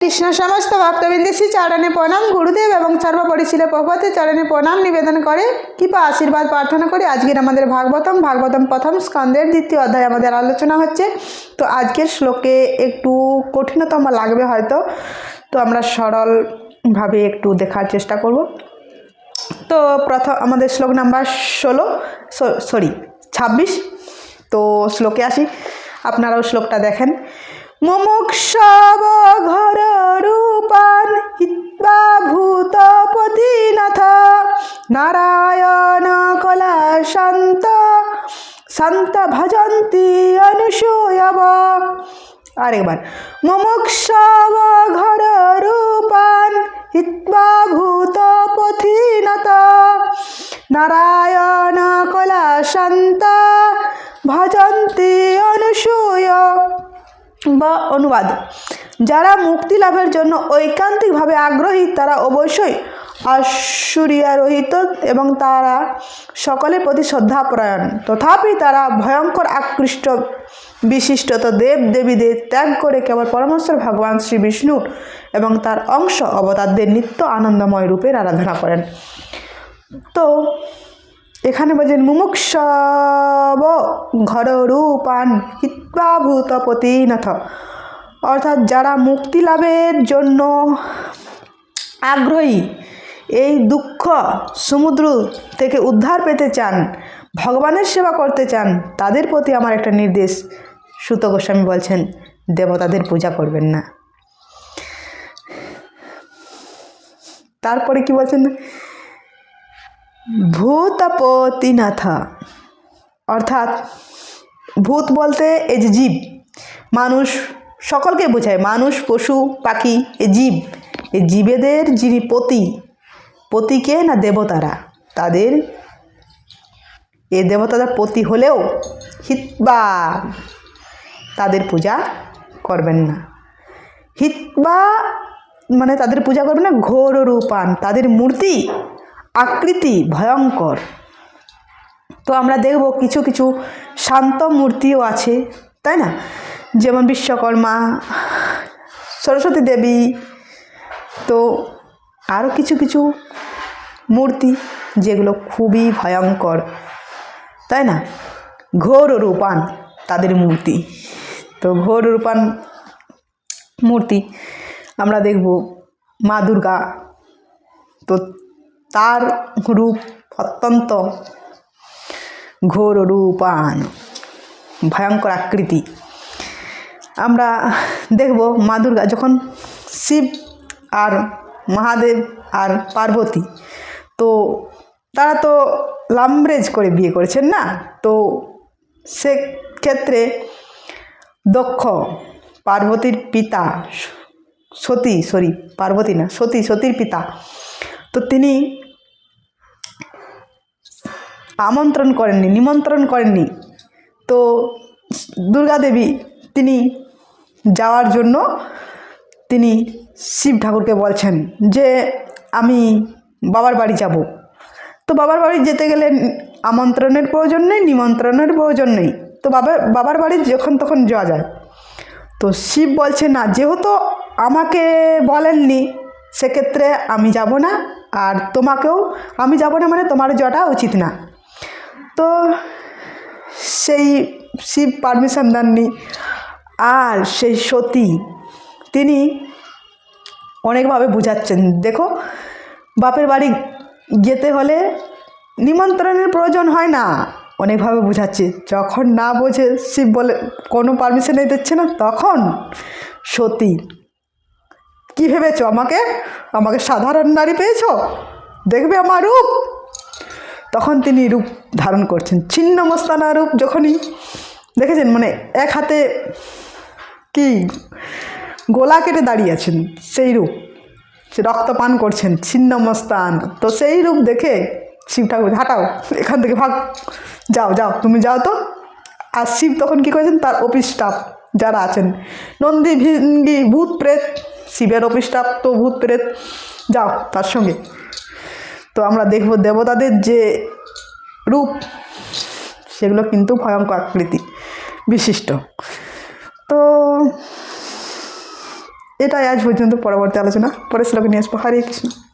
কৃষ্ণ সমস্ত ভক্তবৃন্দে শ্রী চরণে প্রণাম। গুরুদেব এবং সর্বোপরি শিল প্রভুপাদের চরণে প্রণাম নিবেদন করে কৃপা আশীর্বাদ প্রার্থনা করি। আজকের আমাদের ভাগবতম প্রথম স্কন্ধের দ্বিতীয় অধ্যায় আমাদের আলোচনা হচ্ছে। তো আজকের শ্লোকে একটু কঠিনতম লাগবে হয়তো, তো আমরা সরলভাবে একটু দেখার চেষ্টা করব। তো প্রথম আমাদের শ্লোক নাম্বার 26। তো শ্লোকে আসি, আপনারাও শ্লোকটা দেখেন। মুমুক্ষব ঘর রূপান হিত্বা ভূতপতিনাথ নারায়ণ কলা শান্ত শান্ত ভজন্তি অনুসূয়ব। আরেকবার, মুমুক্ষব ঘর রূপান হিত্বা ভূতপতিনাথ নারায়ণ কলা শান্ত ভজন্তি অনুসূয়। বা অনুবাদ, যারা মুক্তি লাভের জন্য ঐকান্তিকভাবে আগ্রহী তারা অবশ্যই ঐশ্বরিয়া রহিত এবং তারা সকলের প্রতি শ্রদ্ধাপরায়ণ, তথাপি তারা ভয়ঙ্কর আকৃষ্ট বিশিষ্টত দেব দেবীদের ত্যাগ করে কেবল পরমেশ্বর ভগবান শ্রী বিষ্ণুর এবং তার অংশ অবতারদের নিত্য আনন্দময় রূপের আরাধনা করেন। তো এখানে বলছেন মুমুক্ষব ঘর রূপান হিত্বা ভূতপতিনাথ, অর্থাৎ যারা মুক্তি লাভের জন্য আগ্রহী, এই দুঃখ সমুদ্র থেকে উদ্ধার পেতে চান, ভগবানের সেবা করতে চান, তাদের প্রতি আমার একটা নির্দেশ। সুত গোস্বামী বলছেন দেবতাদের পূজা করবেন না। তারপরে কি বলছেন, ভূতপতিনাথ, অর্থাৎ ভূত বলতে এই যে জীব, মানুষ সকলকে বোঝায়, মানুষ পশু পাখি এই জীব, এই জীবেদের যিনি পতিকে না দেবতারা, তাদের এই দেবতারা পতি হলেও হিতবা তাদের পূজা করবেন না। হিতবা মানে তাদের পূজা করবেন না। ঘোর রূপান, তাদের মূর্তি আকৃতি ভয়ঙ্কর। তো আমরা দেখব কিছু কিছু শান্ত মূর্তিও আছে, তাই না? যেমন বিশ্বকর্মা, সরস্বতী দেবী, তো আরও কিছু কিছু মূর্তি যেগুলো খুবই ভয়ঙ্কর, তাই না? ঘোর রূপান তাদের মূর্তি। তো ঘোর রূপান মূর্তি আমরা দেখব মা দুর্গা, তো তার রূপ অত্যন্ত ঘোর রূপান, ভয়ঙ্কর আকৃতি। আমরা দেখব মা দুর্গা যখন শিব আর মহাদেব আর পার্বতী, তো তারা তো লাভ ম্যারেজ করে বিয়ে করেছেন না, তো সেক্ষেত্রে দক্ষ পার্বতীর পিতা সতীর পিতা, তো তিনি নিমন্ত্রণ করেননি। তো দুর্গা দেবী তিনি যাওয়ার জন্য তিনি শিব ঠাকুরকে বলছেন যে আমি বাবার বাড়ি যাব। তো বাবার বাড়ি যেতে গেলে আমন্ত্রণের প্রয়োজন নেই, নিমন্ত্রণের প্রয়োজন নেই, তো বাবার বাড়ি যখন তখন যাওয়া যায়। তো শিব বলছে না, যেহেতু আমাকে বলেননি সেক্ষেত্রে আমি যাব না, আর তোমাকেও আমি যাব না, মানে তোমার যাওয়াটা উচিত না। তো সেই শিব পারমিশন দেননি। আর সেই সতী তিনি অনেকভাবে বুঝাচ্ছেন, দেখো বাপের বাড়ি যেতে হলে নিমন্ত্রণের প্রয়োজন হয় না, অনেকভাবে বুঝাচ্ছে। যখন না বোঝে, শিব বলে কোনো পারমিশনই দিচ্ছে না, তখন সতী কি ভেবেছো, আমাকে সাধারণ নারী পেয়েছো, দেখবে আমার রূপ। তখন তিনি রূপ ধারণ করছেন, ছিন্নমস্তানা রূপ। যখনই দেখেছেন, মানে এক হাতে কি গোলা কেটে দাঁড়িয়ে আছেন, সেই রূপ, সে রক্তপান করছেন, ছিন্নমস্তান। তো সেই রূপ দেখে শিব ঠাকুর, হাঁটাও এখান থেকে, ভাগ, যাও তুমি যাও তো। আর শিব তখন কী করেছেন, তার অফিস স্টাফ যারা আছেন, নন্দী ভিঙ্গি ভূত প্রেত, শিবের অফিস স্টাফ তো ভূত প্রেত, যাও তার সঙ্গে। তো আমরা দেখব দেবতাদের যে রূপ সেগুলো কিন্তু ভয়ঙ্কর আকৃতি বিশিষ্ট। তো এটাই আজ পর্যন্ত, পরবর্তী আলোচনা পরে শ্লোকে নিয়ে আসবো। হরে কৃষ্ণ।